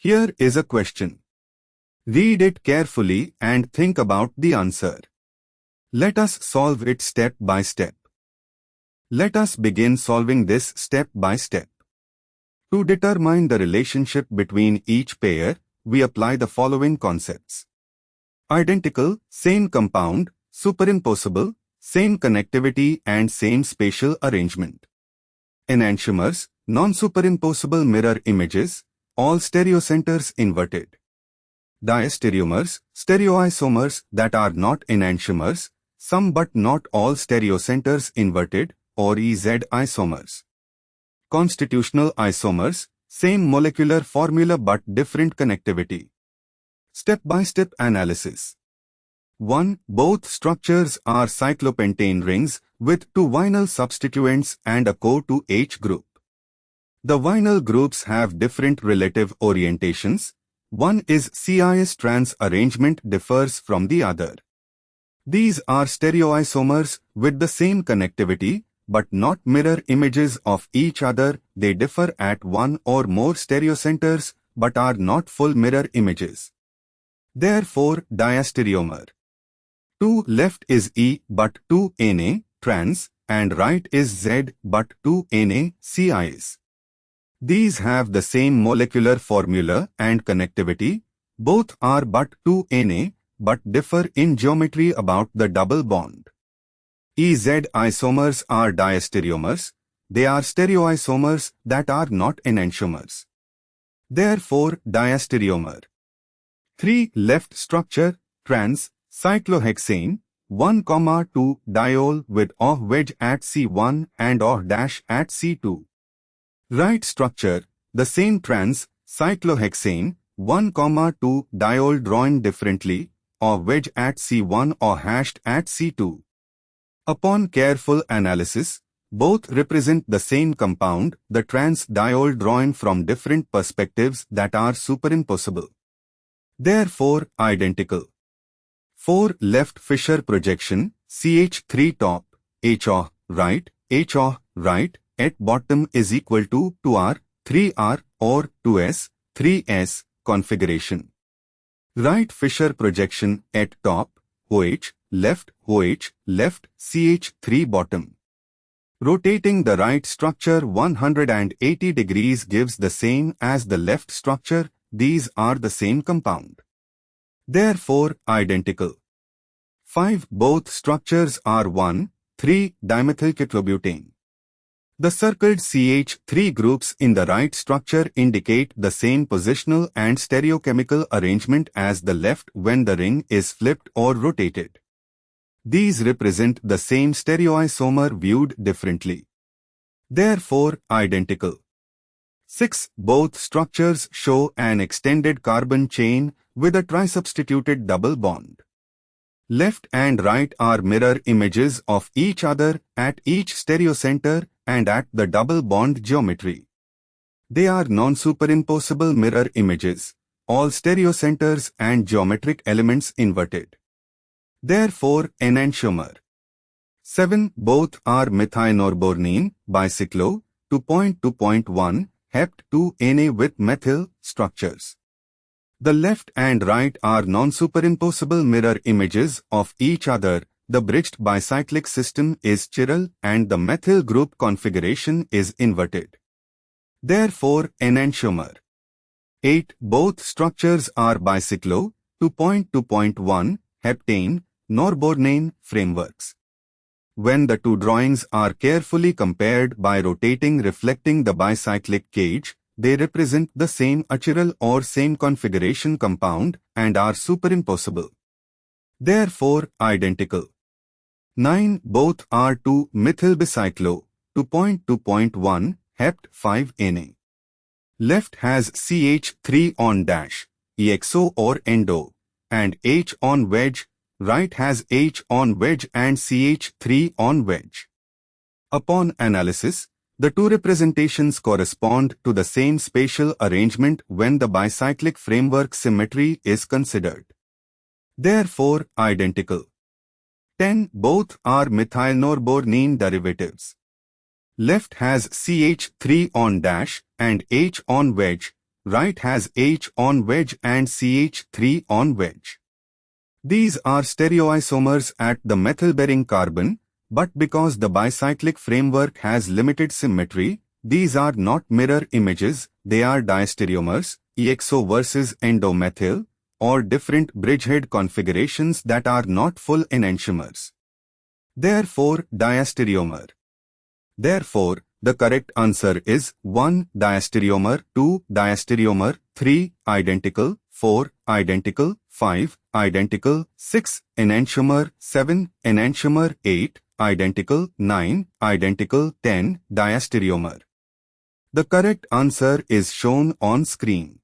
Here is a question. Read it carefully and think about the answer. Let us solve it step by step. Let us begin solving this step by step. To determine the relationship between each pair, we apply the following concepts. Identical, same compound, superimposable, same connectivity and same spatial arrangement. Enantiomers, non-superimposable mirror images, all stereocenters inverted. Diastereomers, stereoisomers that are not enantiomers, some but not all stereocenters inverted, or EZ isomers. Constitutional isomers, same molecular formula but different connectivity. Step-by-step analysis. 1. Both structures are cyclopentane rings with 2 vinyl substituents and a CO2H group. The vinyl groups have different relative orientations. One is cis trans arrangement differs from the other. These are stereoisomers with the same connectivity, but not mirror images of each other. They differ at one or more stereocenters, but are not full mirror images. Therefore, diastereomer. To left is E but 2 Na, trans, and right is Z but 2 Na, cis. These have the same molecular formula and connectivity. Both are but 2 Na, but differ in geometry about the double bond. EZ isomers are diastereomers. They are stereoisomers that are not enantiomers. Therefore, diastereomer. 3. Left structure, trans, cyclohexane, 1,2 diol with OH wedge at C1 and OH dash at C2. Right structure, the same trans, cyclohexane, 1,2 diol drawn differently, OH wedge at C1 or hashed at C2. Upon careful analysis, both represent the same compound, the trans diol drawn from different perspectives that are superimposable. Therefore, identical. 4. Left fissure projection, CH3 top, HO right, HO right, at bottom is equal to 2R, 3R or 2S, 3S configuration. Right fissure projection at top, OH, left, CH3 bottom. Rotating the right structure 180 degrees gives the same as the left structure. These are the same compound. Therefore, identical. 5. Both structures are 1,3-dimethylcyclobutane. The circled CH3 groups in the right structure indicate the same positional and stereochemical arrangement as the left when the ring is flipped or rotated. These represent the same stereoisomer viewed differently. Therefore, identical. 6. Both structures show an extended carbon chain with a trisubstituted double bond. Left and right are mirror images of each other at each stereocenter and at the double bond geometry. They are non-superimposable mirror images, all stereocenters and geometric elements inverted. Therefore, enantiomer. 7. Both are methionbornene, bicyclo, 2.2.1, hept 2 Na with methyl structures. The left and right are non-superimposable mirror images of each other. The bridged bicyclic system is chiral and the methyl group configuration is inverted. Therefore, enantiomer. 8. Both structures are bicyclo, 2.2.1, heptane, norbornane frameworks. When the two drawings are carefully compared by rotating reflecting the bicyclic cage, they represent the same achiral or same configuration compound and are superimposable. Therefore, identical. 9. Both are 2-methylbicyclo, 2.2.1, hept 5 Na. Left has CH3 on dash, IChO or endo, and H on wedge. Right has H on wedge and CH3 on wedge. Upon analysis, the two representations correspond to the same spatial arrangement when the bicyclic framework symmetry is considered. Therefore, identical. 10. Both are methylnorbornene derivatives. Left has CH3 on dash and H on wedge. right has H on wedge and CH3 on wedge. These are stereoisomers at the methyl-bearing carbon, but because the bicyclic framework has limited symmetry, these are not mirror images, they are diastereomers, IChO versus endomethyl, or different bridgehead configurations that are not full enantiomers. Therefore, diastereomer. Therefore, the correct answer is 1. Diastereomer, 2. Diastereomer, 3. Identical, 4. Identical, 5. Identical, 6. Enantiomer, 7. Enantiomer, 8. Identical, 9. Identical, 10. Diastereomer. The correct answer is shown on screen.